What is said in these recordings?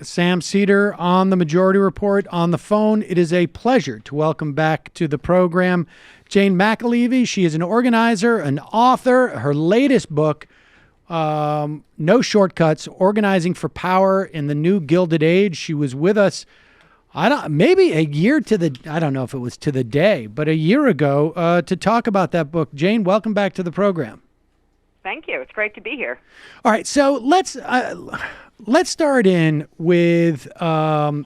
Sam Seder on the Majority Report on the phone. It is a pleasure to welcome back to the program Jane Mcalevey. She is an organizer, an author. Her latest book, No Shortcuts, Organizing for Power in the New Gilded Age. She was with us, maybe a year to the, I don't know if it was to the day, but a year ago to talk about that book. Jane, welcome back to the program. Thank you. It's great to be here. All right, so let's start in with, well,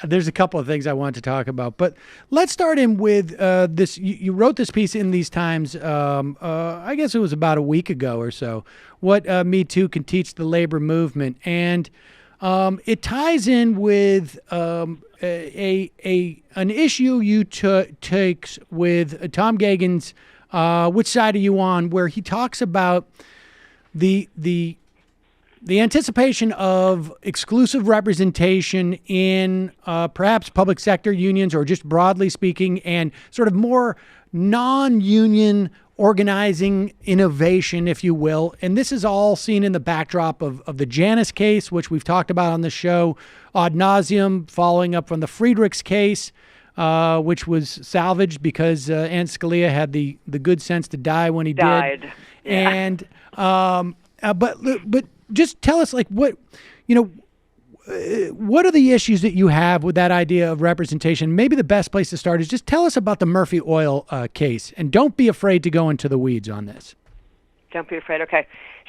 there's a couple of things I want to talk about, but let's start in with this. You wrote this piece in These Times, I guess it was about a week ago or so, what Me Too can teach the labor movement. And it ties in with an issue you takes with Tom Gagan's Which Side Are You On?, where he talks about the anticipation of exclusive representation in perhaps public sector unions, or just broadly speaking, and sort of more non-union organizing innovation, if you will. And this is all seen in the backdrop of the Janus case, which we've talked about on the show ad nauseum, following up from the Friedrichs case, which was salvaged because Aunt Scalia had the good sense to die when he died. did. Yeah. And but just tell us, like, what are the issues that you have with that idea of representation? Maybe the best place to start is just tell us about the Murphy Oil case, and don't be afraid to go into the weeds on this. Don't be afraid. Okay,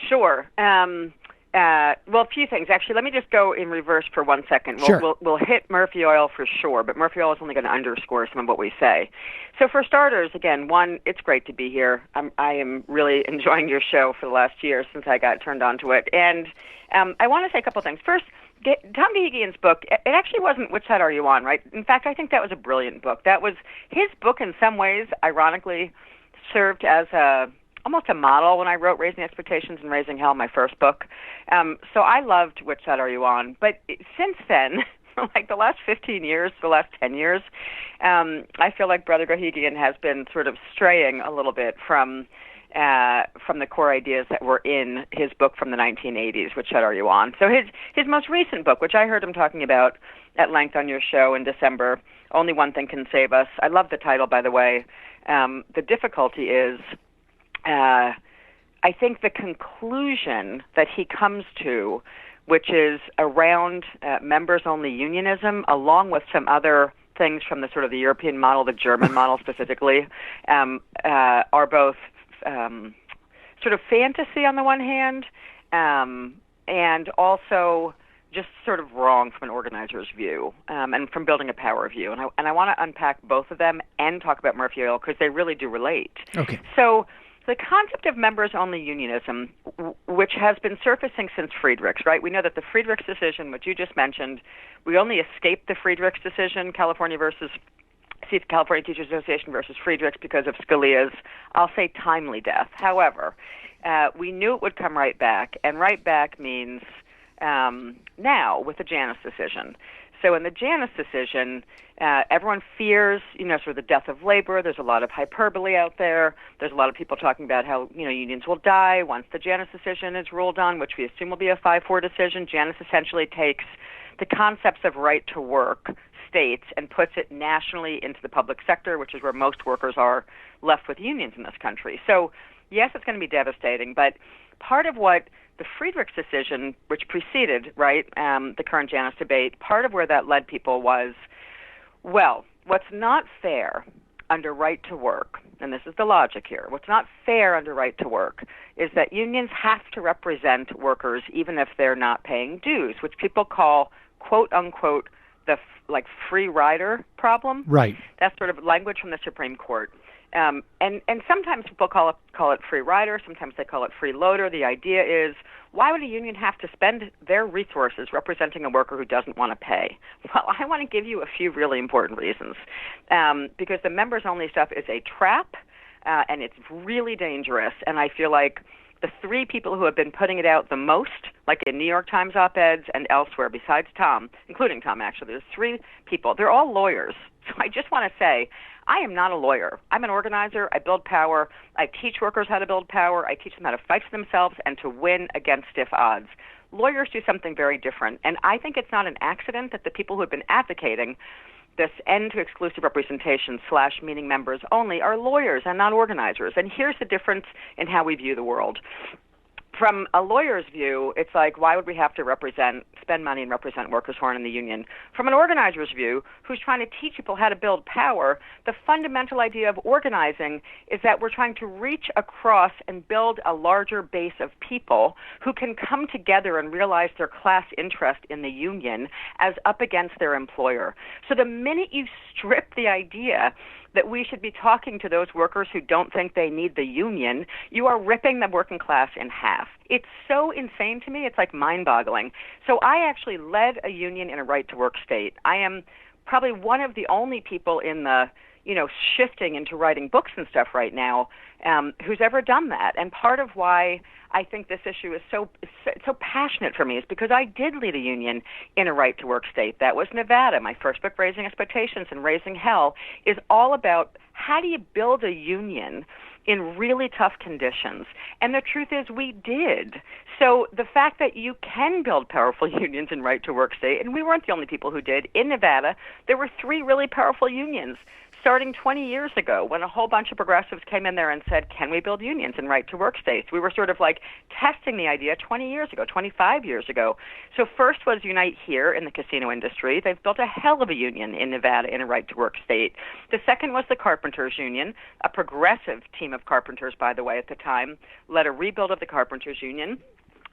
sure. Well, a few things. Actually, let me just go in reverse for 1 second. Sure. We'll hit Murphy Oil for sure, but Murphy Oil is only going to underscore some of what we say. So for starters, again, one, it's great to be here. I am really enjoying your show for the last year since I got turned on to it. And I want to say a couple things. First, Tom Gagan's book, it actually wasn't Which Side Are You On, right? In fact, I think that was a brilliant book. That was his book in some ways, ironically, served as almost a model when I wrote Raising Expectations and Raising Hell, my first book. So I loved Which Side Are You On? But since then, like the last 15 years, the last 10 years, I feel like Brother Gahigian has been sort of straying a little bit from the core ideas that were in his book from the 1980s, Which Side Are You On? So his most recent book, which I heard him talking about at length on your show in December, Only One Thing Can Save Us. I love the title, by the way. The difficulty is, I think the conclusion that he comes to, which is around members-only unionism, along with some other things from the sort of the European model, the German model specifically, are both sort of fantasy on the one hand, and also just sort of wrong from an organizer's view, and from building a power view. And I want to unpack both of them and talk about Murphy Oil because they really do relate. Okay. So the concept of members-only unionism, which has been surfacing since Friedrichs, right? We know that the Friedrichs decision, which you just mentioned, we only escaped the Friedrichs decision, California Teachers Association versus Friedrichs, because of Scalia's, I'll say, timely death. However, we knew it would come right back, and right back means now with the Janus decision. So in the Janus decision, everyone fears, sort of the death of labor. There's a lot of hyperbole out there. There's a lot of people talking about how, unions will die once the Janus decision is ruled on, which we assume will be a 5-4 decision. Janus essentially takes the concepts of right to work states and puts it nationally into the public sector, which is where most workers are left with unions in this country. So, yes, it's going to be devastating, but part of what the Friedrichs decision, which preceded, right, the current Janus debate, part of where that led people was, well, what's not fair under right to work, and this is the logic here, what's not fair under right to work is that unions have to represent workers even if they're not paying dues, which people call, quote, unquote, the free rider problem. Right. That's sort of language from the Supreme Court. And sometimes people call it free rider, sometimes they call it free loader. The idea is, why would a union have to spend their resources representing a worker who doesn't want to pay? Well, I want to give you a few really important reasons. Because the members-only stuff is a trap, and it's really dangerous. And I feel like the three people who have been putting it out the most, like in New York Times op-eds and elsewhere, besides Tom, including Tom actually, there's three people. They're all lawyers. So I just want to say, I am not a lawyer. I'm an organizer. I build power. I teach workers how to build power. I teach them how to fight for themselves and to win against stiff odds. Lawyers do something very different. And I think it's not an accident that the people who have been advocating this end to exclusive representation / meaning members only are lawyers and not organizers. And here's the difference in how we view the world. From a lawyer's view, it's like, why would we have to spend money and represent workers who aren't in the union? From an organizer's view, who's trying to teach people how to build power, the fundamental idea of organizing is that we're trying to reach across and build a larger base of people who can come together and realize their class interest in the union as up against their employer. So the minute you strip the idea that we should be talking to those workers who don't think they need the union, you are ripping the working class in half. It's so insane to me, it's like mind-boggling. So I actually led a union in a right-to-work state. I am probably one of the only people in the, shifting into writing books and stuff right now who's ever done that. And part of why I think this issue is so passionate for me is because I did lead a union in a right-to-work state. That was Nevada. My first book, Raising Expectations and Raising Hell, is all about how do you build a union in really tough conditions. And the truth is we did. So the fact that you can build powerful unions in right-to-work state, and we weren't the only people who did. In Nevada, there were 3 really powerful unions starting 20 years ago when a whole bunch of progressives came in there and said, can we build unions in right-to-work states? We were sort of like testing the idea 20 years ago, 25 years ago. So first was Unite Here in the casino industry. They've built a hell of a union in Nevada in a right-to-work state. The second was the Carpenters Union, a progressive team of carpenters, by the way, at the time, led a rebuild of the Carpenters Union.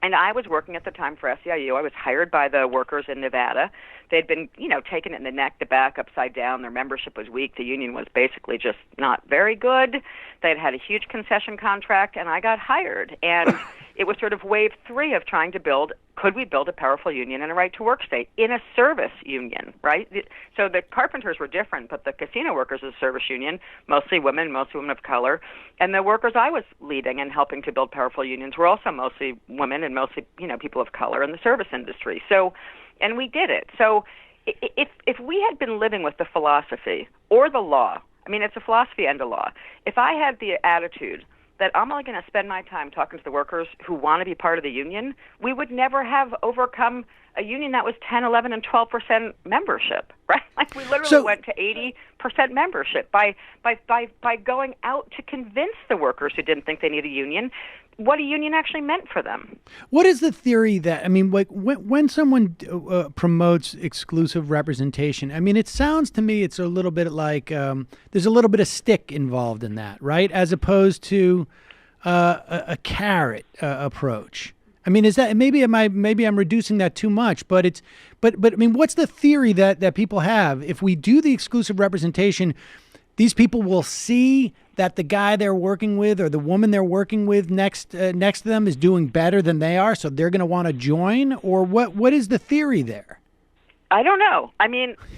And I was working at the time for SEIU. I was hired by the workers in Nevada. They'd been, taken it in the neck, the back, upside down. Their membership was weak. The union was basically just not very good. They'd had a huge concession contract, and I got hired. And it was sort of wave 3 of trying to could we build a powerful union in a right-to-work state in a service union, right? So the carpenters were different, but the casino workers is a service union, mostly women of color. And the workers I was leading and helping to build powerful unions were also mostly women and mostly, people of color in the service industry. So, and we did it. So if we had been living with the philosophy or the law, it's a philosophy and a law. If I had the attitude that I'm only going to spend my time talking to the workers who want to be part of the union, we would never have overcome a union that was 10, 11, and 12% membership, right? Like we literally went to 80% membership by going out to convince the workers who didn't think they needed a union what a union actually meant for them. What is the theory that, like when someone promotes exclusive representation, it sounds to me it's a little bit like there's a little bit of stick involved in that, right? As opposed to a carrot approach. Is that maybe I'm reducing that too much, but what's the theory that people have? If we do the exclusive representation, these people will see that the guy they're working with or the woman they're working with next to them is doing better than they are, so they're going to want to join? Or what is the theory there? I don't know.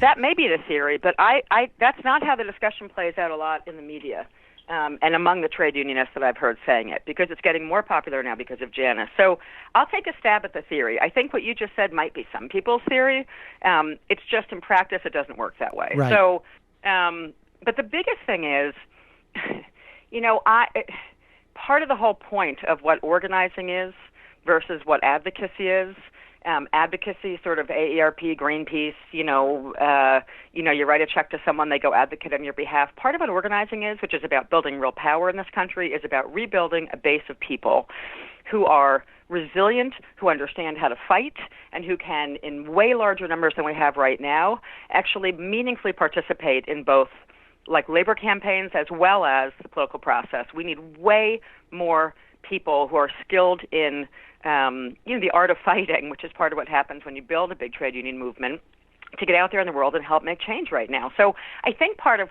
That may be the theory, but I that's not how the discussion plays out a lot in the media. And among the trade unionists that I've heard saying it, because it's getting more popular now because of Janice. So I'll take a stab at the theory. I think what you just said might be some people's theory. It's just in practice it doesn't work that way. Right. So, but the biggest thing is, part of the whole point of what organizing is versus what advocacy is. Advocacy, sort of AARP, Greenpeace, you write a check to someone, they go advocate on your behalf. Part of what organizing is, which is about building real power in this country, is about rebuilding a base of people who are resilient, who understand how to fight, and who can, in way larger numbers than we have right now, actually meaningfully participate in both like labor campaigns as well as the political process. We need way more people who are skilled in the art of fighting, which is part of what happens when you build a big trade union movement, to get out there in the world and help make change right now. So I think part of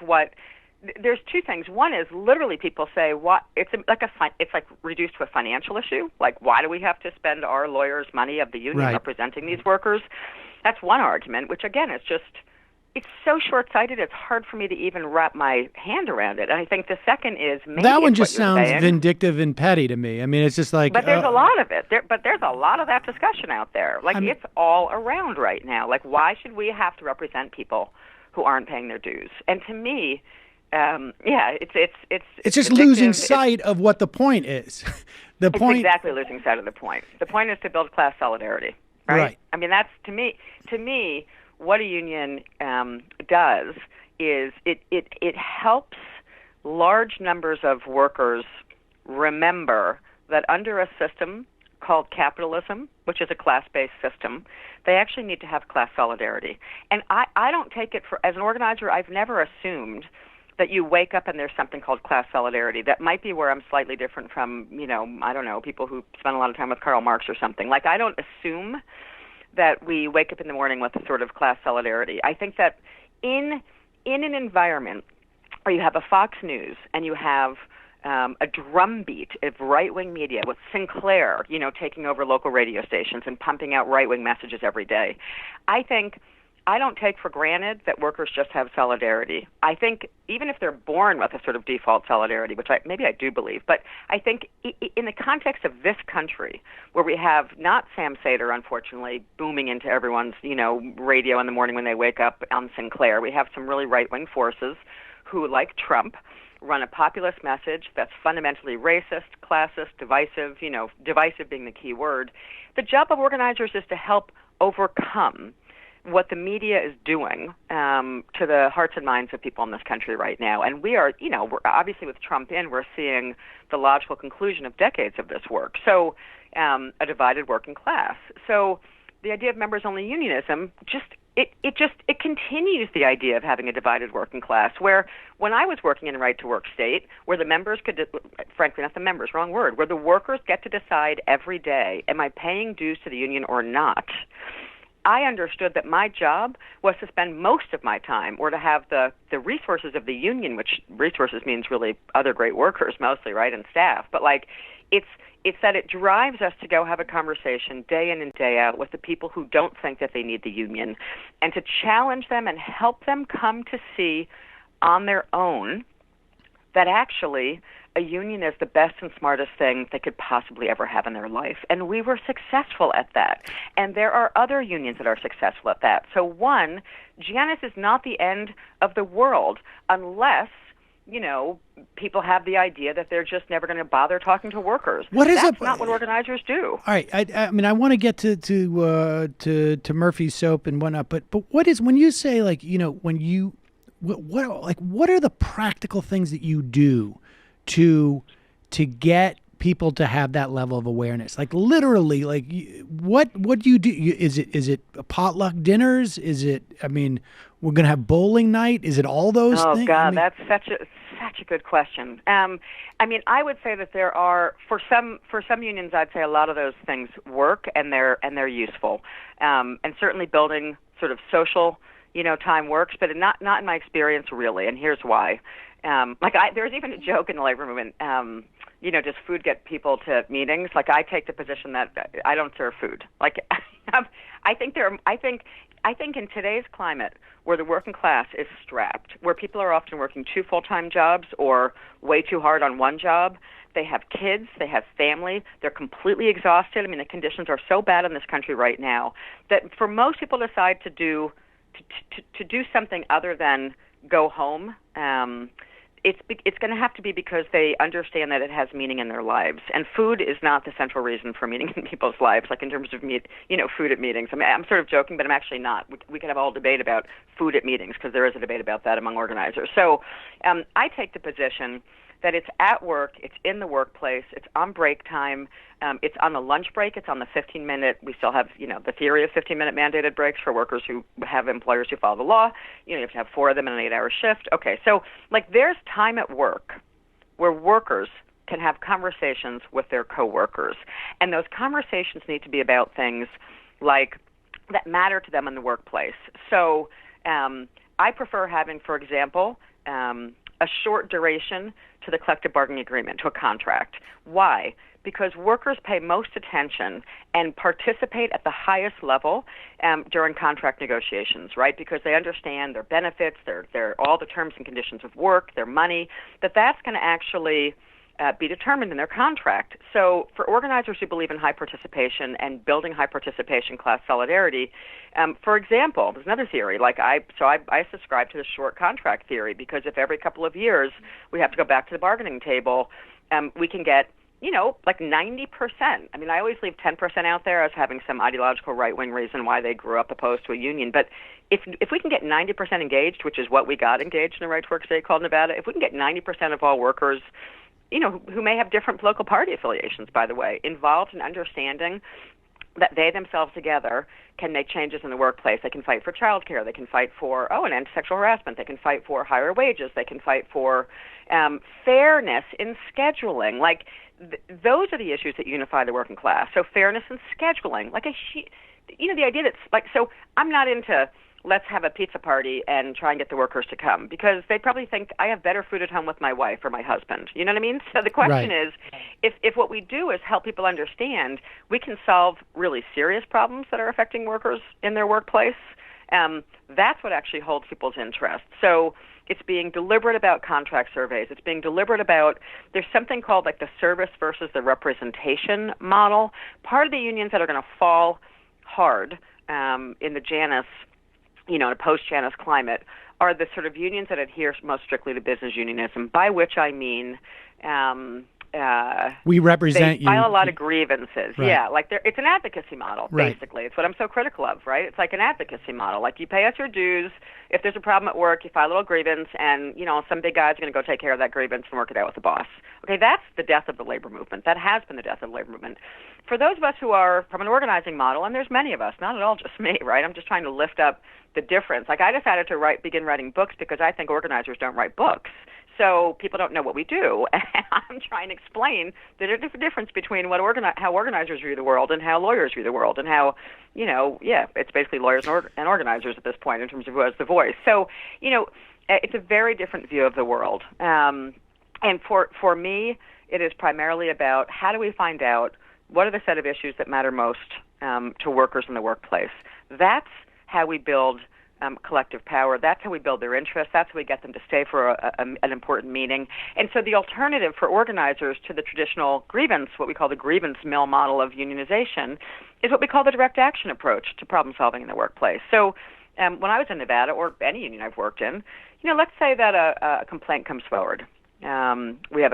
there's two things. One is literally people say, it's like reduced to a financial issue. Like, why do we have to spend our lawyers' money of the union representing these workers? That's one argument, which again is just, it's so short-sighted, it's hard for me to even wrap my hand around it. And I think the second is maybe that one just sounds vindictive and petty to me. It's just like... But there's a lot of it. There's a lot of that discussion out there. It's all around right now. Like, why should we have to represent people who aren't paying their dues? And to me, It's just addictive. losing sight of what the point is. The It's point exactly losing sight of the point. The point is to build class solidarity, right? Right. I mean, that's to me, what a union does is it helps large numbers of workers remember that under a system called capitalism, which is a class-based system, they actually need to have class solidarity. And I don't take it for, as an organizer, I've never assumed that you wake up and there's something called class solidarity. That might be where I'm slightly different from, I don't know, people who spend a lot of time with Karl Marx or something. Like, I don't assume that we wake up in the morning with a sort of class solidarity. I think that in an environment where you have a Fox News and you have a drumbeat of right-wing media with Sinclair, taking over local radio stations and pumping out right-wing messages every day, I don't take for granted that workers just have solidarity. I think even if they're born with a sort of default solidarity, which maybe I do believe, but I think in the context of this country, where we have not Sam Seder, unfortunately, booming into everyone's radio in the morning when they wake up on Sinclair, we have some really right-wing forces who, like Trump, run a populist message that's fundamentally racist, classist, divisive, divisive being the key word. The job of organizers is to help overcome what the media is doing to the hearts and minds of people in this country right now. And we are, we're obviously with Trump we're seeing the logical conclusion of decades of this work. So a divided working class. So the idea of members-only unionism it continues the idea of having a divided working class, where when I was working in a right-to-work state, where the members frankly, not the members, wrong word, where the workers get to decide every day, am I paying dues to the union or not? I understood that my job was to spend most of my time, or to have the resources of the union, which resources means really other great workers mostly, right, and staff. But it's that it drives us to go have a conversation day in and day out with the people who don't think that they need the union, and to challenge them and help them come to see on their own that actually a union is the best and smartest thing they could possibly ever have in their life. And we were successful at that. And there are other unions that are successful at that. So one, Janus is not the end of the world unless people have the idea that they're just never going to bother talking to workers. That's not what organizers do. All right, I mean, I want to get to Murphy's soap and whatnot, but what is, when you say what are the practical things that you do to get people to have that level of awareness? Like, literally, like, what do you do? Is it potluck dinners? Is it, we're going to have bowling night? Is it all those things? Oh, God, that's such a good question. I would say that there are, for some unions, I'd say a lot of those things work and they're useful. And certainly building sort of social, time works, but not in my experience, really. And here's why. There's even a joke in the labor movement, does food get people to meetings? Like, I take the position that I don't serve food. Like, I think in today's climate, where the working class is strapped, where people are often working 2 full-time jobs or way too hard on one job, they have kids, they have family, they're completely exhausted. The conditions are so bad in this country right now that for most people decide to do something other than go home, it's going to have to be because they understand that it has meaning in their lives. And food is not the central reason for meaning in people's lives, like in terms of food at meetings. I'm sort of joking, but I'm actually not. We could have a whole debate about food at meetings, because there is a debate about that among organizers. So I take the position that it's at work, it's in the workplace, it's on break time, it's on the lunch break, it's on the 15-minute, we still have, the theory of 15-minute mandated breaks for workers who have employers who follow the law. You have to have 4 of them in an 8-hour shift. Okay, so, there's time at work where workers can have conversations with their coworkers. And those conversations need to be about things like that matter to them in the workplace. So I prefer having, for example, a short duration to the collective bargaining agreement, to a contract. Why? Because workers pay most attention and participate at the highest level during contract negotiations, right? Because they understand their benefits, their all the terms and conditions of work, their money, that's going to actually be determined in their contract. So for organizers who believe in high participation and building high participation class solidarity, for example, there's another theory. I subscribe to the short contract theory, because if every couple of years we have to go back to the bargaining table, we can get, like 90%. I mean, I always leave 10% out there as having some ideological right-wing reason why they grew up opposed to a union. But if we can get 90% engaged, which is what we got engaged in a right-to-work state called Nevada, if we can get 90% of all workers, who may have different political party affiliations, by the way, involved in understanding that they themselves together can make changes in the workplace. They can fight for child care. They can fight for, an end to sexual harassment. They can fight for higher wages. They can fight for fairness in scheduling. Those are the issues that unify the working class. So fairness in scheduling. The idea that's so I'm not into let's have a pizza party and try and get the workers to come, because they probably think I have better food at home with my wife or my husband. You know what I mean? So the question is, if what we do is help people understand we can solve really serious problems that are affecting workers in their workplace, that's what actually holds people's interest. So it's being deliberate about contract surveys. It's being deliberate about, there's something called the service versus the representation model. Part of the unions that are going to fall hard in the Janus, in a post-Janus climate, are the sort of unions that adhere most strictly to business unionism, by which I mean we represent they file a lot of grievances. Right. Yeah, it's an advocacy model, basically. Right. It's what I'm so critical of, right? It's like an advocacy model. You pay us your dues. If there's a problem at work, you file a little grievance, and, some big guy's going to go take care of that grievance and work it out with the boss. Okay, that's the death of the labor movement. That has been the death of the labor movement. For those of us who are from an organizing model, and there's many of us, not at all just me, right? I'm just trying to lift up the difference. I decided to begin writing books because I think organizers don't write books. So people don't know what we do. And I'm trying to explain the difference between how organizers view the world and how lawyers view the world, and how, it's basically lawyers and organizers at this point in terms of who has the voice. So, it's a very different view of the world. And for me, it is primarily about how do we find out what are the set of issues that matter most to workers in the workplace. That's how we build collective power. That's how we build their interests. That's how we get them to stay for an important meeting. And so the alternative for organizers to the traditional grievance, what we call the grievance mill model of unionization, is what we call the direct action approach to problem solving in the workplace. So when I was in Nevada, or any union I've worked in, let's say that a complaint comes forward. We have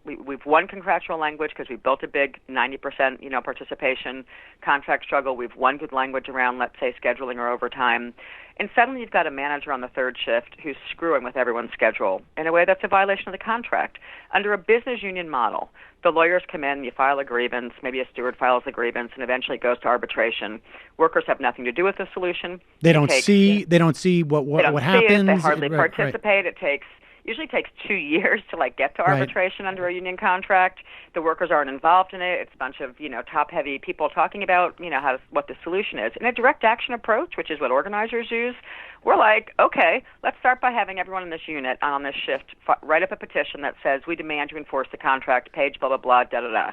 we've won contractual language because we built a big 90%, participation contract struggle. We've won good language around, let's say, scheduling or overtime. And suddenly you've got a manager on the third shift who's screwing with everyone's schedule in a way that's a violation of the contract. Under a business union model, the lawyers come in, you file a grievance, maybe a steward files a grievance, and eventually it goes to arbitration. Workers have nothing to do with the solution. They don't see what happens. They hardly participate. It usually takes 2 years to get to arbitration under a union contract. The workers aren't involved in it. It's a bunch of top-heavy people talking about what the solution is. In a direct action approach, which is what organizers use, we're like, okay, let's start by having everyone in this unit on this shift write up a petition that says we demand you enforce the contract, page blah blah blah da da da.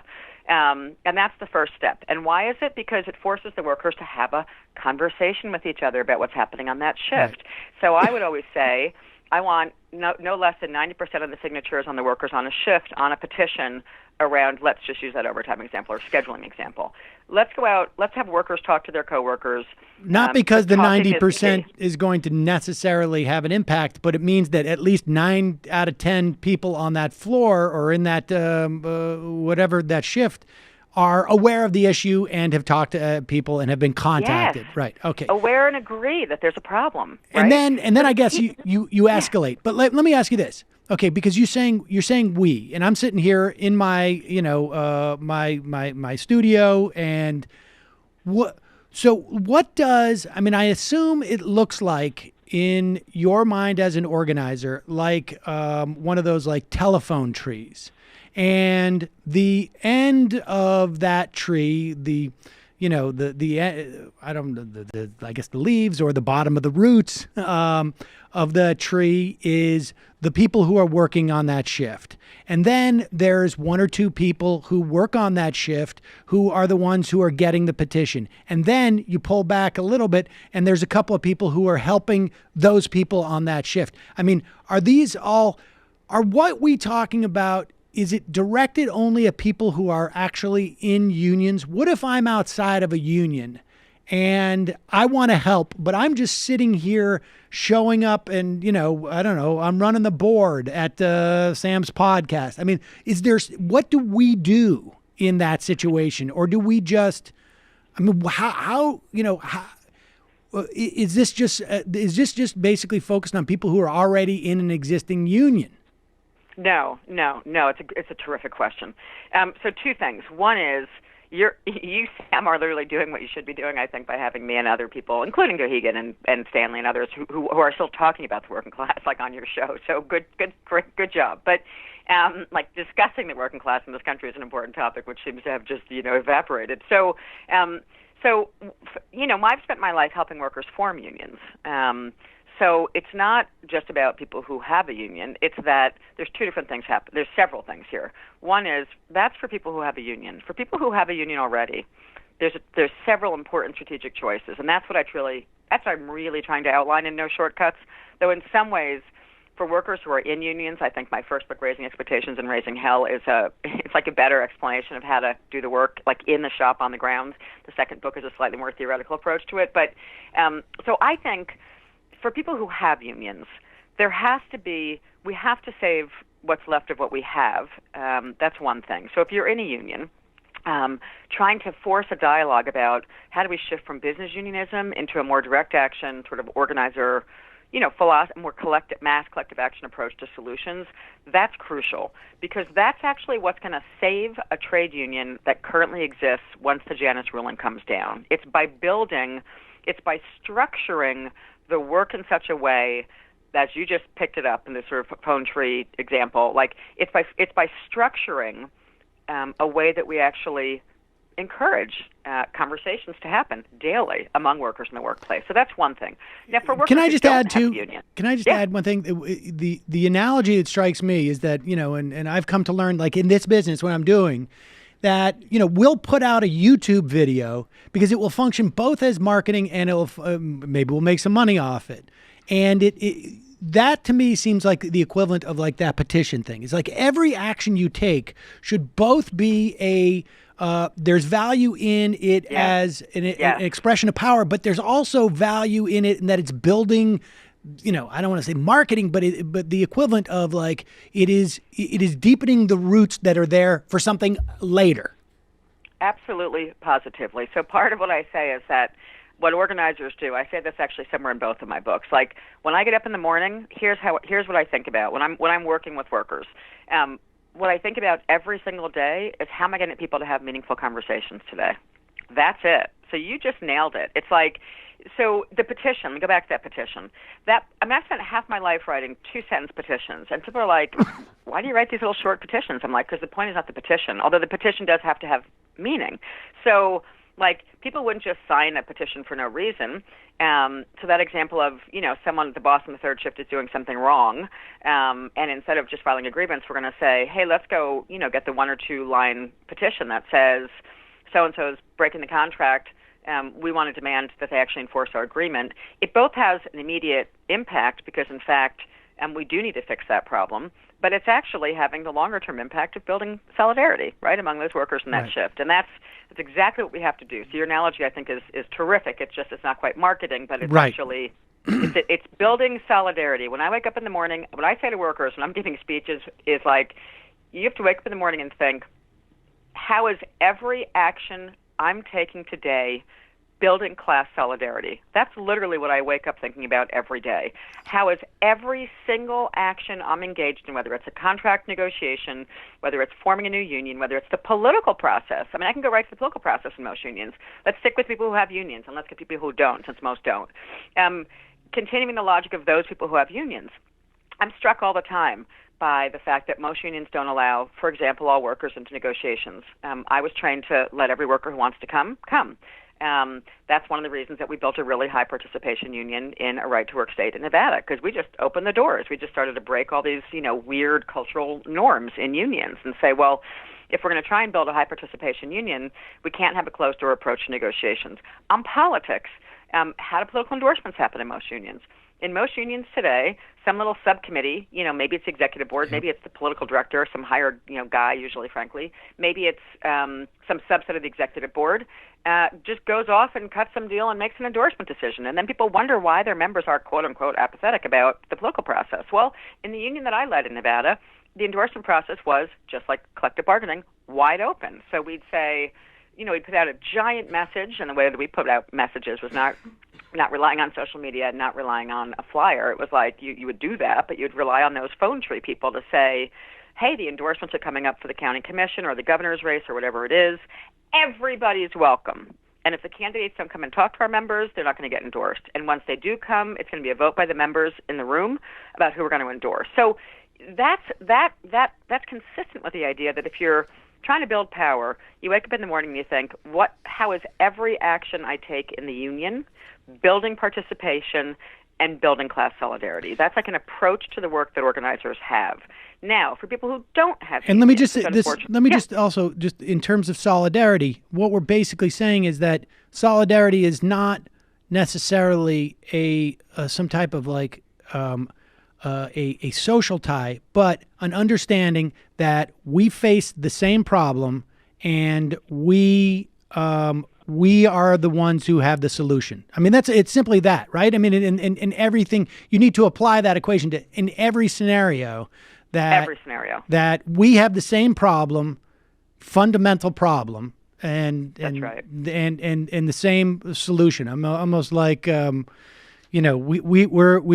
And that's the first step. And why is it? Because it forces the workers to have a conversation with each other about what's happening on that shift. Right. So I would always say, I want no less than 90% of the signatures on the workers on a shift on a petition around, let's just use that overtime example or scheduling example. Let's go out, let's have workers talk to their coworkers. Not because the 90% is going to necessarily have an impact, but it means that at least 9 out of 10 people on that floor or in that whatever that shift are aware of the issue and have talked to people and have been contacted. Yes. Right. Okay. Aware and agree that there's a problem. Right? And then I guess you escalate. But let me ask you this. Okay, because you're saying we, and I'm sitting here in my my studio, and what does, I assume it looks like in your mind as an organizer, like one of those telephone trees. And the end of that tree, I guess the leaves or the bottom of the roots of the tree is the people who are working on that shift. And then there's 1 or 2 people who work on that shift who are the ones who are getting the petition. And then you pull back a little bit and there's a couple of people who are helping those people on that shift. Are what we talking about is it directed only at people who are actually in unions? What if I'm outside of a union and I want to help, but I'm just sitting here showing up and, I don't know, I'm running the board at Sam's podcast. I mean, what do we do in that situation? Or do we just, how is this just basically focused on people who are already in an existing union? No. It's a terrific question. So two things. One is you, Sam, are literally doing what you should be doing, I think, by having me and other people, including Vigeland and Stanley and others who are still talking about the working class, like on your show. So good job. But like discussing the working class in this country is an important topic, which seems to have just evaporated. So I've spent my life helping workers form unions. So it's not just about people who have a union. It's that there's two different things happen. There's several things here. One is that's for people who have a union. For people who have a union already, there's several important strategic choices, and that's what I'm really trying to outline in No Shortcuts. Though in some ways, for workers who are in unions, I think my first book, Raising Expectations and Raising Hell, it's like a better explanation of how to do the work, like in the shop on the ground. The second book is a slightly more theoretical approach to it. But so I think for people who have unions, we have to save what's left of what we have. That's one thing. So if you're in a union, trying to force a dialogue about how do we shift from business unionism into a more direct action, sort of organizer, more mass collective action approach to solutions, that's crucial because that's actually what's going to save a trade union that currently exists once the Janus ruling comes down. It's by structuring the work in such a way, as you just picked it up in this sort of phone tree example, like it's by structuring a way that we actually encourage conversations to happen daily among workers in the workplace. So that's one thing. Now, for workers Can I just add one thing? The analogy that strikes me is that, and I've come to learn, like in this business, what I'm doing, that, we'll put out a YouTube video because it will function both as marketing and maybe we'll make some money off it. And that to me seems like the equivalent of like that petition thing. It's like every action you take should both be there's value in it as an expression of power, but there's also value in it in that it's building, I don't want to say marketing, but the equivalent of like it is deepening the roots that are there for something later. Absolutely, positively. So part of what I say is that what organizers do, I say this actually somewhere in both of my books. Like when I get up in the morning, here's what I think about when I'm working with workers. What I think about every single day is how am I going to get people to have meaningful conversations today? That's it. So you just nailed it. It's like, so the petition, let me go back to that petition. I spent half my life writing 2-sentence petitions, and people are like, why do you write these little short petitions? I'm like, because the point is not the petition, although the petition does have to have meaning. So, like, people wouldn't just sign a petition for no reason. So that example of, someone, the boss on the third shift is doing something wrong, and instead of just filing a grievance, we're going to say, hey, let's go, get the 1 or 2 line petition that says so-and-so is breaking the contract. We want to demand that they actually enforce our agreement. It both has an immediate impact because, in fact, we do need to fix that problem, but it's actually having the longer-term impact of building solidarity, right, among those workers in that shift. And that's exactly what we have to do. So your analogy, I think, is terrific. It's not quite marketing, but it's actually it's building solidarity. When I wake up in the morning, what I say to workers when I'm giving speeches is like, you have to wake up in the morning and think, how is every action I'm taking today building class solidarity? That's literally what I wake up thinking about every day. How is every single action I'm engaged in, whether it's a contract negotiation, whether it's forming a new union, whether it's the political process. I mean, I can go right to the political process in most unions. Let's stick with people who have unions, and let's get people who don't, since most don't. Continuing the logic of those people who have unions, I'm struck all the time by the fact that most unions don't allow, for example, all workers into negotiations. I was trained to let every worker who wants to come. That's one of the reasons that we built a really high participation union in a right-to-work state in Nevada, because we just opened the doors. We just started to break all these, weird cultural norms in unions and say, well, if we're going to try and build a high participation union, we can't have a closed-door approach to negotiations. On politics, How do political endorsements happen in most unions? In most unions today, some little subcommittee, maybe it's the executive board, maybe it's the political director, some hired, guy, usually, frankly. Maybe it's some subset of the executive board, just goes off and cuts some deal and makes an endorsement decision. And then people wonder why their members are, quote unquote, apathetic about the political process. Well, in the union that I led in Nevada, the endorsement process was, just like collective bargaining, wide open. So we'd say, we'd put out a giant message, and the way that we put out messages was not relying on social media, not relying on a flyer. It was like you would do that, but you'd rely on those phone tree people to say, hey, the endorsements are coming up for the county commission or the governor's race or whatever it is. Everybody's welcome. And if the candidates don't come and talk to our members, they're not going to get endorsed. And once they do come, it's going to be a vote by the members in the room about who we're going to endorse. So that's consistent with the idea that if you're trying to build power, you wake up in the morning and you think, how is every action I take in the union building participation and building class solidarity? That's like an approach to the work that organizers have. Now, for people who don't have, and let me just say this. Let me just also just in terms of solidarity, what we're basically saying is that solidarity is not necessarily some type of like a social tie, but an understanding that we face the same problem and we are the ones who have the solution. I mean, it's simply that, right? I mean, in everything, you need to apply that equation to in every scenario. That we have the same problem, fundamental problem, and that's right. and the same solution. I'm almost like we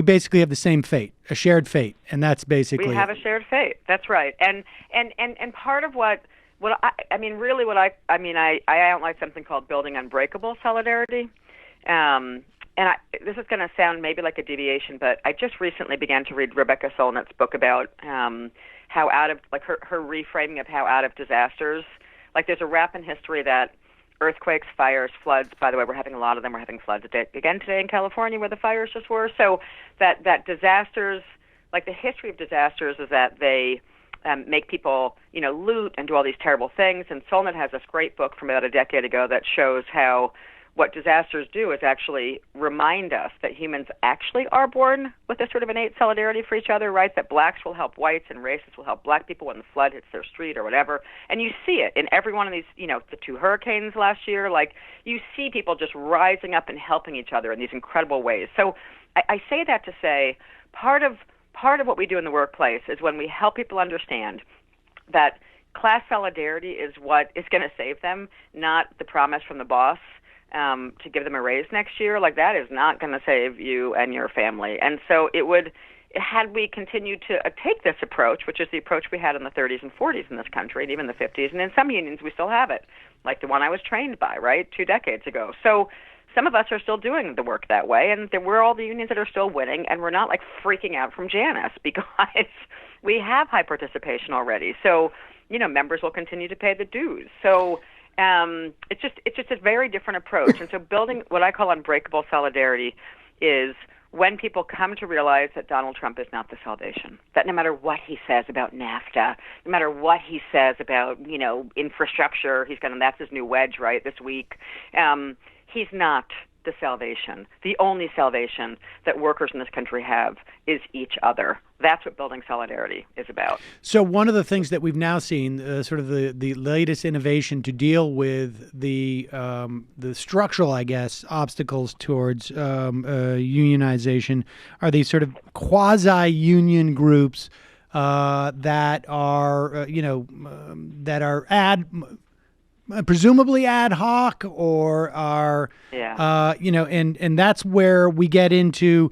basically have the same fate, a shared fate, and that's basically we have a shared fate. That's right. And part of what I outlined something called building unbreakable solidarity. This is going to sound maybe like a deviation, but I just recently began to read Rebecca Solnit's book about how out of, like her reframing of how out of disasters, like there's a rap in history that earthquakes, fires, floods, by the way, we're having a lot of them. We're having floods again today in California where the fires just were. So that disasters, like the history of disasters is that they make people, loot and do all these terrible things. And Solnit has this great book from about a decade ago that shows how what disasters do is actually remind us that humans actually are born with this sort of innate solidarity for each other, right? That blacks will help whites and racists will help black people when the flood hits their street or whatever. And you see it in every one of these, the 2 hurricanes last year. Like, you see people just rising up and helping each other in these incredible ways. So I say that to say part of what we do in the workplace is when we help people understand that class solidarity is what is going to save them, not the promise from the boss to give them a raise next year. Like, that is not going to save you and your family. And so had we continued to take this approach, which is the approach we had in the 30s and 40s in this country, and even the 50s, and in some unions we still have it, like the one I was trained by, right, 2 decades ago. So some of us are still doing the work that way, and we're all the unions that are still winning, and we're not like freaking out from Janus because we have high participation already. So, members will continue to pay the dues. So it's just a very different approach. And so building what I call unbreakable solidarity is when people come to realize that Donald Trump is not the salvation, that no matter what he says about NAFTA, no matter what he says about, infrastructure, that's his new wedge, right, this week, he's not the salvation. The only salvation that workers in this country have is each other. That's what building solidarity is about. So one of the things that we've now seen, sort of the latest innovation to deal with the structural, I guess, obstacles towards unionization are these sort of quasi-union groups that are, presumably ad hoc or are, and that's where we get into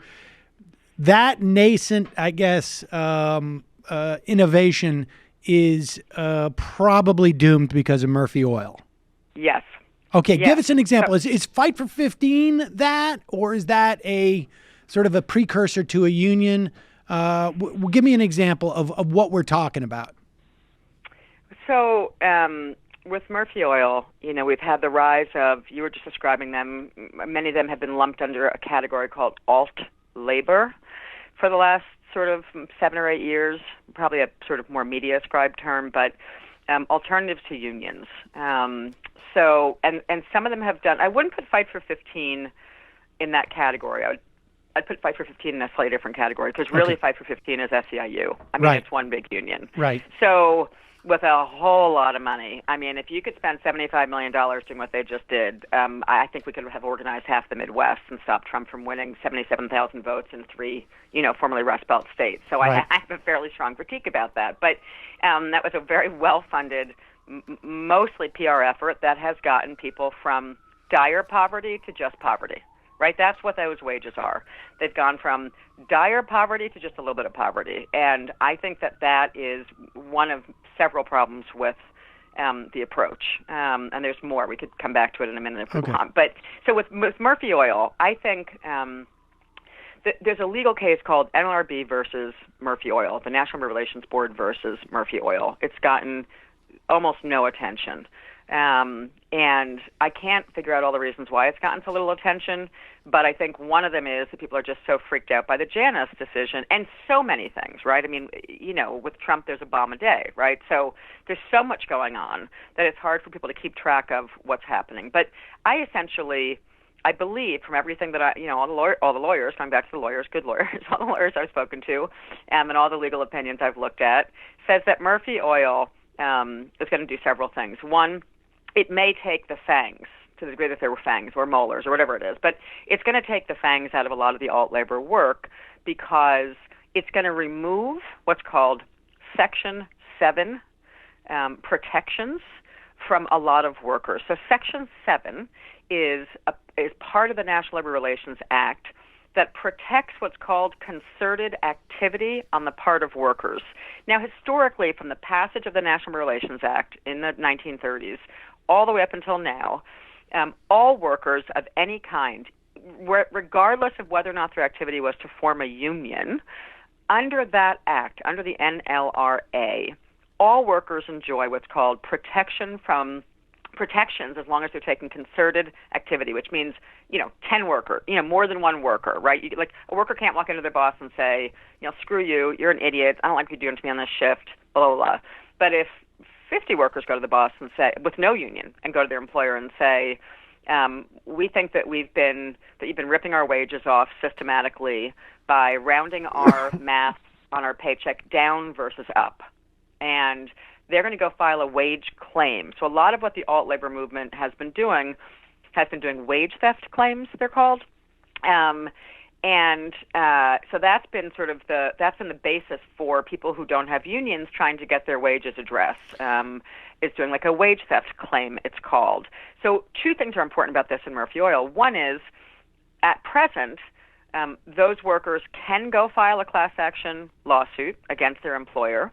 that nascent, I guess, innovation is probably doomed because of Murphy Oil. Yes. Okay, yes. Give us an example. Is Fight for 15 that, or is that a sort of a precursor to a union? Give me an example of what we're talking about. So, with Murphy Oil, we've had the rise of, you were just describing them, many of them have been lumped under a category called alt-labor for the last sort of 7 or 8 years, probably a sort of more media-ascribed term, but alternatives to unions. So some of them have done, I wouldn't put Fight for 15 in that category. I'd put Fight for 15 in a slightly different category because really Fight for 15 is SEIU. I mean, it's one big union. Right. So with a whole lot of money, I mean, if you could spend $75 million doing what they just did, I think we could have organized half the Midwest and stopped Trump from winning 77,000 votes in 3, formerly Rust Belt states. So I have a fairly strong critique about that. But that was a very well-funded, mostly PR effort that has gotten people from dire poverty to just poverty. Right, that's what those wages are. They've gone from dire poverty to just a little bit of poverty, and I think that is one of several problems with the approach. And there's more. We could come back to it in a minute if we want. But so with Murphy Oil, I think there's a legal case called NLRB versus Murphy Oil, the National Labor Relations Board versus Murphy Oil. It's gotten almost no attention. And I can't figure out all the reasons why it's gotten so little attention, but I think one of them is that people are just so freaked out by the Janus decision and so many things, right? I mean, with Trump, there's a bomb a day, right? So there's so much going on that it's hard for people to keep track of what's happening. But I believe from everything that all the lawyers, going back to the lawyers, good lawyers, all the lawyers I've spoken to, and all the legal opinions I've looked at, says that Murphy Oil is going to do several things. One, it may take the fangs, to the degree that there were fangs or molars or whatever it is, but it's going to take the fangs out of a lot of the alt-labor work because it's going to remove what's called Section 7 protections from a lot of workers. So Section 7 is part of the National Labor Relations Act that protects what's called concerted activity on the part of workers. Now, historically, from the passage of the National Labor Relations Act in the 1930s all the way up until now, all workers of any kind, regardless of whether or not their activity was to form a union, under that act, under the NLRA, all workers enjoy what's called protections as long as they're taking concerted activity, which means, 10 workers, more than one worker, right? Like a worker can't walk into their boss and say, screw you, you're an idiot, I don't like what you're doing to me on this shift, blah, blah, blah. But if 50 workers go to the boss and say, with no union, and go to their employer and say, we think that you've been ripping our wages off systematically by rounding our math on our paycheck down versus up. And they're going to go file a wage claim. So a lot of what the alt-labor movement has been doing wage theft claims, they're called. So that's been that's been the basis for people who don't have unions trying to get their wages addressed. Is doing like a wage theft claim, it's called. So two things are important about this in Murphy Oil. One is, at present, those workers can go file a class action lawsuit against their employer.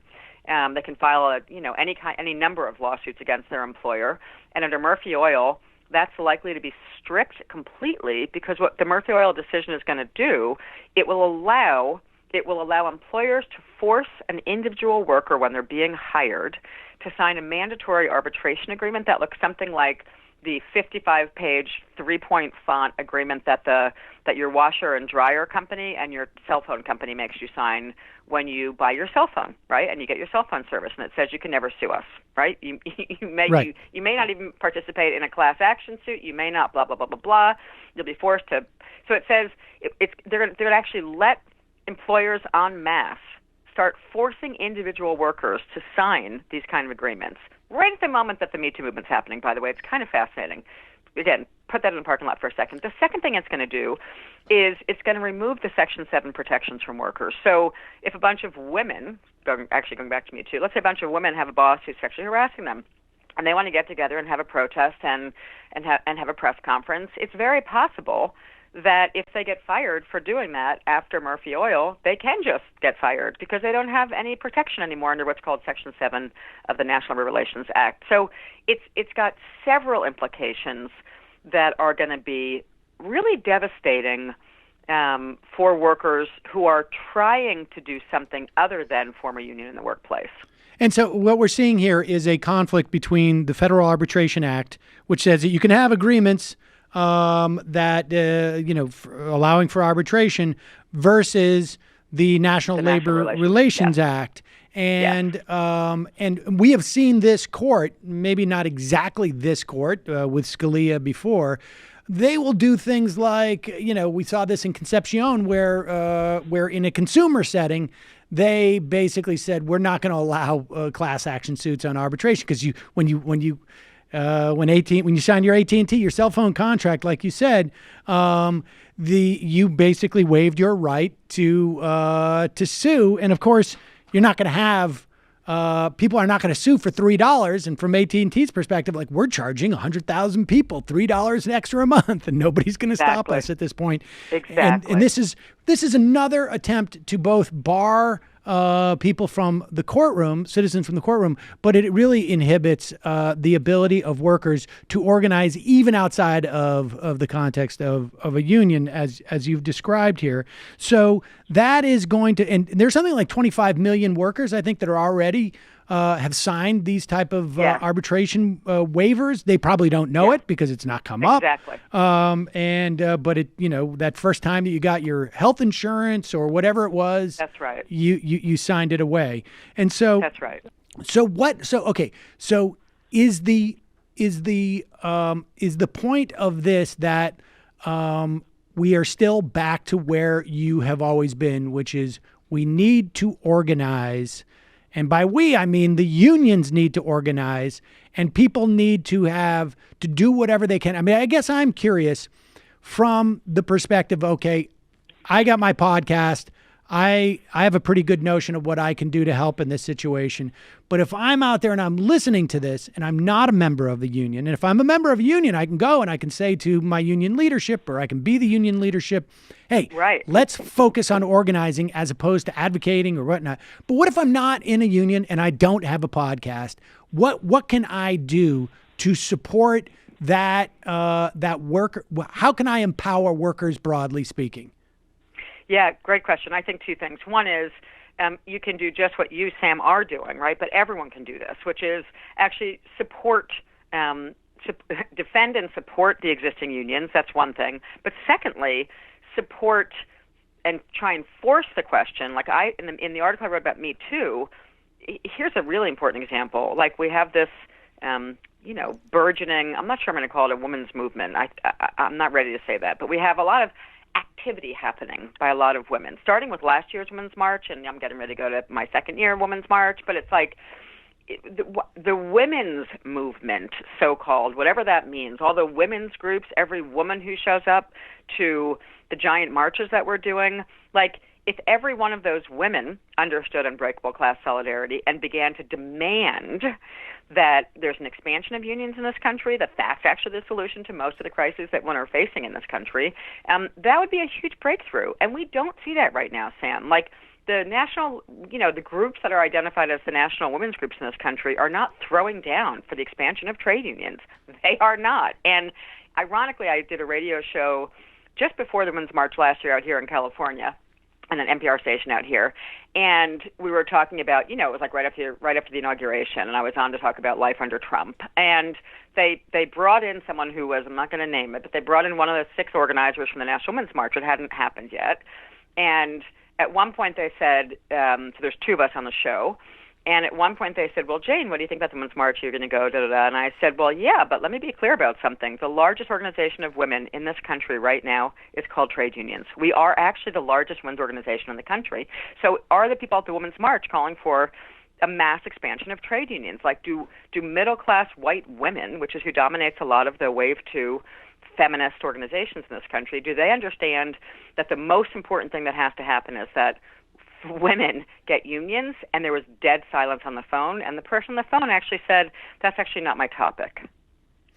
They can file any number of lawsuits against their employer. And under Murphy Oil, that's likely to be strict completely because what the Murphy Oil decision is going to do, it will allow employers to force an individual worker when they're being hired to sign a mandatory arbitration agreement that looks something like the 55-page 3-point font agreement that your washer and dryer company and your cell phone company makes you sign when you buy your cell phone, right? And you get your cell phone service, and it says you can never sue us, right? You may not even participate in a class action suit. You may not, blah blah blah blah blah. You'll be forced to. So it says they're going to actually let employers en masse start forcing individual workers to sign these kind of agreements. Right at the moment that the Me Too movement's happening, by the way, it's kind of fascinating. Again, put that in the parking lot for a second. The second thing it's going to do is it's going to remove the Section 7 protections from workers. So if a bunch of women, going back to Me Too, let's say a bunch of women have a boss who's sexually harassing them, and they want to get together and have a protest and have a press conference, it's very possible that if they get fired for doing that after Murphy Oil, they can just get fired because they don't have any protection anymore under what's called Section 7 of the National Labor Relations Act. So it's got several implications that are going to be really devastating for workers who are trying to do something other than form a union in the workplace. And so what we're seeing here is a conflict between the Federal Arbitration Act, which says that you can have agreements allowing for arbitration versus the National Labor Relations Act. And we have seen this court, maybe not exactly this court with Scalia before, they will do things like, we saw this in Concepcion where in a consumer setting, they basically said, we're not going to allow class action suits on arbitration because when you sign your AT&T, your cell phone contract, like you said, you basically waived your right to sue. And of course, you're not going to have people are not going to sue for $3. And from AT&T's perspective, like, we're charging 100,000 people $3 an extra a month, and nobody's going to stop us at this point. Exactly. And this is another attempt to both bar people from the courtroom, citizens from the courtroom, but it really inhibits the ability of workers to organize even outside of the context of a union, as you've described here. So that is going to, and there's something like 25 million workers, I think, that are already have signed these type of arbitration waivers. They probably don't know it because it's not come up. Exactly. But it, that first time that you got your health insurance or whatever it was, that's right. You signed it away. And so that's right. So is the point of this that we are still back to where you have always been, which is we need to organize. And by we, I mean the unions need to organize, and people need to do whatever they can. I mean, I guess I'm curious from the perspective, okay, I got my podcast. I have a pretty good notion of what I can do to help in this situation. But if I'm out there and I'm listening to this and I'm not a member of the union, and if I'm a member of a union, I can go and I can say to my union leadership, or I can be the union leadership, hey, let's focus on organizing as opposed to advocating or whatnot. But what if I'm not in a union and I don't have a podcast? What can I do to support that worker? How can I empower workers, broadly speaking? Yeah, great question. I think two things. One is you can do just what you, Sam, are doing, right? But everyone can do this, which is actually defend and support the existing unions. That's one thing. But secondly, support and try and force the question. Like in the article I wrote about Me Too, here's a really important example. Like, we have this, burgeoning, I'm not sure I'm going to call it a women's movement. I'm not ready to say that. But we have a lot of activity happening by a lot of women, starting with last year's Women's March, and I'm getting ready to go to my second year Women's March, but it's like the women's movement, so-called, whatever that means, all the women's groups, every woman who shows up to the giant marches that we're doing, like, if every one of those women understood Unbreakable class solidarity and began to demand that there's an expansion of unions in this country, that that's actually the solution to most of the crises that women are facing in this country, that would be a huge breakthrough. And we don't see that right now, Sam. Like, the national, the groups that are identified as the national women's groups in this country are not throwing down for the expansion of trade unions. They are not. And ironically, I did a radio show just before the Women's March last year out here in California, on an NPR station out here, and we were talking about, it was like right after the inauguration, and I was on to talk about life under Trump, and they brought in someone who was, I'm not going to name it, but they brought in one of the 6 organizers from the National Women's March. It hadn't happened yet, and at one point they said, so there's 2 of us on the show, and at one point they said, well, Jane, what do you think about the Women's March? You're going to go, da-da-da. And I said, well, yeah, but let me be clear about something. The largest organization of women in this country right now is called trade unions. We are actually the largest women's organization in the country. So are the people at the Women's March calling for a mass expansion of trade unions? Like, do middle-class white women, which is who dominates a lot of the Wave 2 feminist organizations in this country, do they understand that the most important thing that has to happen is that women get unions? And there was dead silence on the phone, and the person on the phone actually said, that's actually not my topic.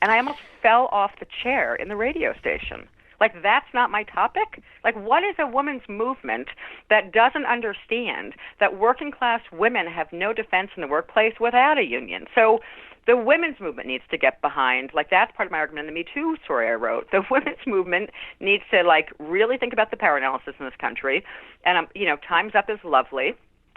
And I almost fell off the chair in the radio station. Like, that's not my topic? Like, what is a women's movement that doesn't understand that working class women have no defense in the workplace without a union? So the women's movement needs to get behind, like, that's part of my argument in the Me Too story I wrote. The women's movement needs to, like, really think about the power analysis in this country. And, Time's Up is lovely,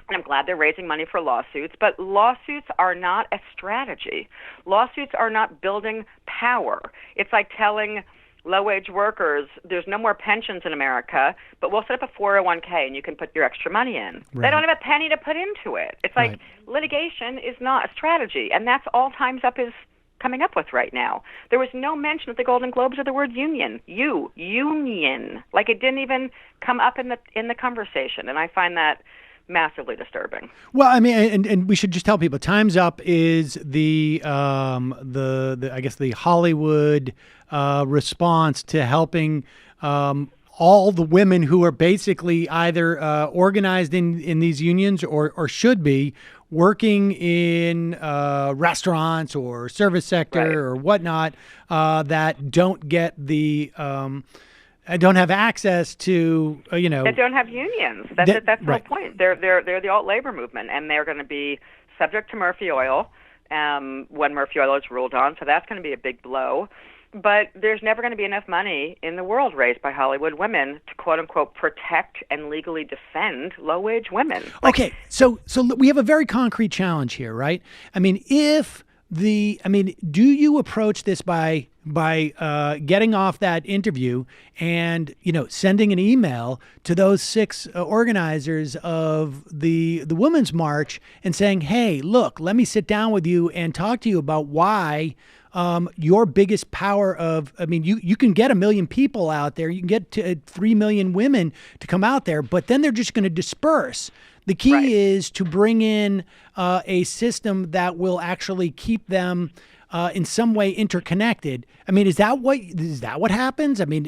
and I'm glad they're raising money for lawsuits, but lawsuits are not a strategy. Lawsuits are not building power. It's like telling low-wage workers, there's no more pensions in America, but we'll set up a 401k and you can put your extra money in. Right. They don't have a penny to put into it. It's like litigation is not a strategy, and that's all Time's Up is coming up with right now. There was no mention at the Golden Globes of the word union. Union. Like it didn't even come up in the conversation, and I find that massively disturbing. Well, I mean, and we should just tell people, Time's Up is the I guess the Hollywood response to helping all the women who are basically either organized in these unions or should be working in restaurants or service sector or whatnot that don't get the don't have access to that don't have unions. That's the whole point. They're the alt labor movement, and they're going to be subject to Murphy Oil when Murphy Oil is ruled on. So that's going to be a big blow. But there's never going to be enough money in the world raised by Hollywood women to quote unquote protect and legally defend low wage women. Okay, so we have a very concrete challenge here, right? I mean, do you approach this by getting off that interview and sending an email to those 6 organizers of the Women's March and saying, hey, look, let me sit down with you and talk to you about why your biggest power you can get 1 million people out there, you can get to 3 million women to come out there, but then they're just going to disperse. The key is to bring in a system that will actually keep them in some way interconnected. I mean, is that what happens? I mean,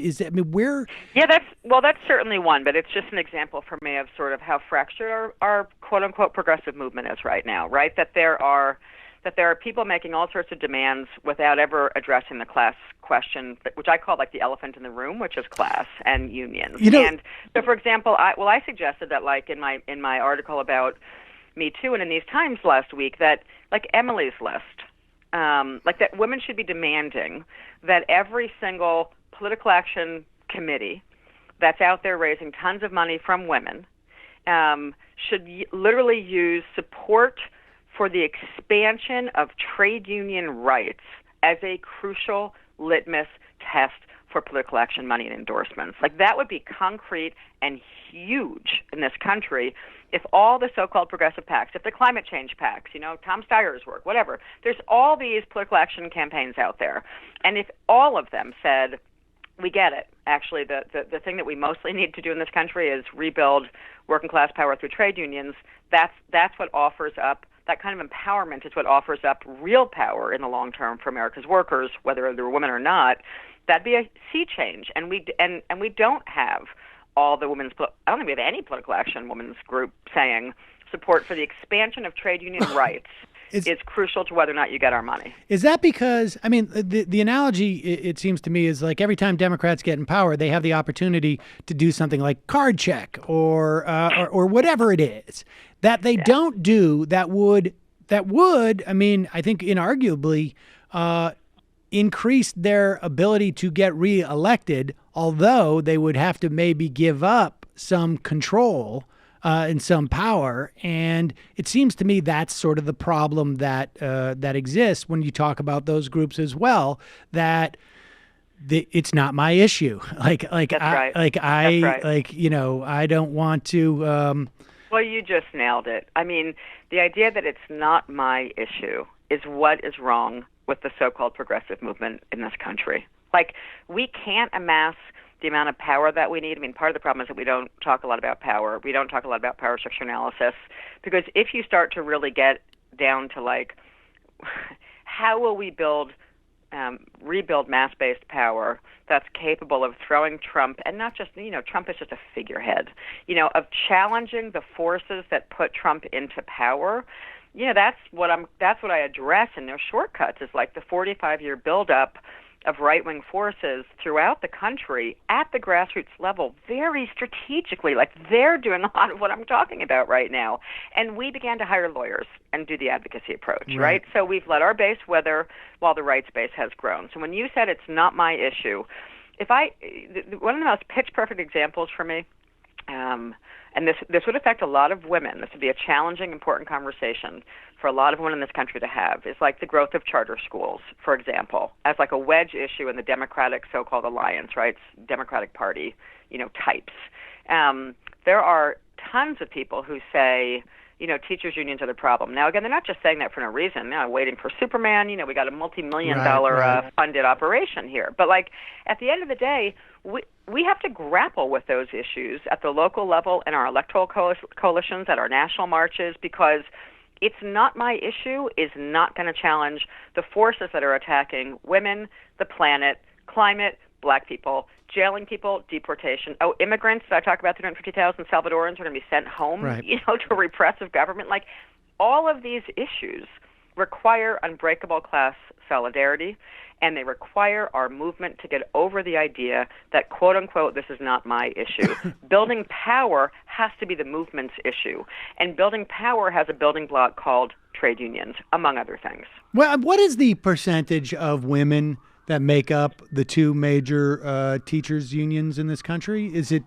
where? Yeah, that's certainly one, but it's just an example for me of sort of how fractured our quote unquote progressive movement is right now. Right, that there are people making all sorts of demands without ever addressing the class question, which I call like the elephant in the room, which is class and unions. And so, for example, I suggested that, like in my article about Me Too and in these Times last week, that like Emily's List, like that women should be demanding that every single political action committee that's out there raising tons of money from women should literally use support for the expansion of trade union rights as a crucial litmus test for political action money and endorsements. Like that would be concrete and huge in this country if all the so-called progressive PACs, if the climate change PACs, Tom Steyer's work, whatever, there's all these political action campaigns out there. And if all of them said, we get it. Actually, the thing that we mostly need to do in this country is rebuild working class power through trade unions. That's what offers up. That kind of empowerment is what offers up real power in the long term for America's workers, whether they're women or not. That'd be a sea change, and we don't have all the women's. I don't think we have any political action women's group saying support for the expansion of trade union rights is crucial to whether or not you get our money. Is that because, I mean, the analogy, it seems to me, is like every time Democrats get in power, they have the opportunity to do something like card check or whatever it is that they don't do that would, I mean, I think inarguably increase their ability to get reelected, although they would have to maybe give up some control and some power. And it seems to me that's sort of the problem that exists when you talk about those groups as well, that it's not my issue. I don't want to. Well, you just nailed it. I mean, the idea that it's not my issue is what is wrong with the so-called progressive movement in this country. Like, we can't amass the amount of power that we need. I mean, part of the problem is that we don't talk a lot about power. We don't talk a lot about power structure analysis, because if you start to really get down to like, how will we rebuild mass-based power that's capable of throwing Trump, and not just, Trump is just a figurehead, of challenging the forces that put Trump into power. That's what I address in their shortcuts, is like the 45-year buildup of right-wing forces throughout the country at the grassroots level, very strategically. Like, they're doing a lot of what I'm talking about right now. And we began to hire lawyers and do the advocacy approach, right? So we've let our base wither while the rights base has grown. So when you said it's not my issue, one of the most pitch-perfect examples for me, and this would affect a lot of women, this would be a challenging, important conversation for a lot of women in this country to have, is like the growth of charter schools, for example, as like a wedge issue in the Democratic so-called alliance, right? Democratic Party, types. There are tons of people who say, teachers unions are the problem. Now, again, they're not just saying that for no reason. Waiting for Superman. We got a multi-million-dollar funded operation here. But at the end of the day, we have to grapple with those issues at the local level in our electoral coalitions, at our national marches, because it's not my issue is not going to challenge the forces that are attacking women, the planet, climate, black people, jailing people, deportation. Immigrants, I talk about 350,000 Salvadorans are going to be sent home, to a repressive government. All of these issues require unbreakable class solidarity, and they require our movement to get over the idea that, quote unquote, this is not my issue. Building power has to be the movement's issue, and building power has a building block called trade unions, among other things. Well, what is the percentage of women that make up the two major teachers unions in this country? Is it?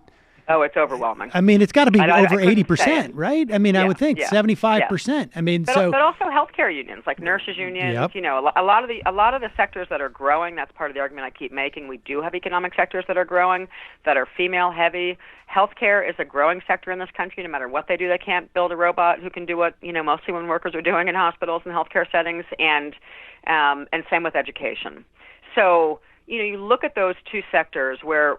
Oh, it's overwhelming. I mean, it's got to be over 80%, right? I mean, I would think 75%. I mean, but also healthcare unions, like nurses unions. A lot of the sectors that are growing. That's part of the argument I keep making. We do have economic sectors that are growing, that are female heavy. Healthcare is a growing sector in this country. No matter what they do, they can't build a robot who can do what mostly women workers are doing in hospitals and healthcare settings, and same with education. So, you look at those two sectors where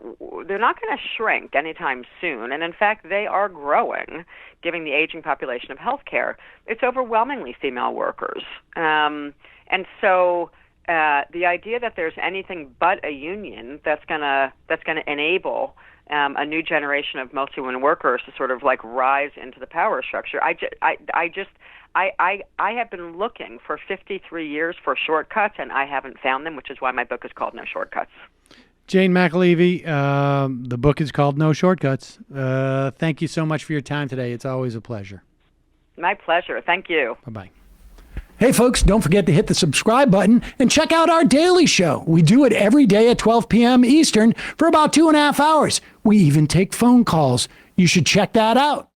they're not going to shrink anytime soon, and in fact, they are growing, given the aging population of healthcare. It's overwhelmingly female workers, and so the idea that there's anything but a union that's going to enable a new generation of mostly women workers to sort of rise into the power structure. I have been looking for 53 years for shortcuts, and I haven't found them, which is why my book is called No Shortcuts. Jane Mcalevey, the book is called No Shortcuts. Thank you so much for your time today. It's always a pleasure. My pleasure. Thank you. Bye-bye. Hey, folks, don't forget to hit the subscribe button and check out our daily show. We do it every day at 12 p.m. Eastern for about 2.5 hours. We even take phone calls. You should check that out.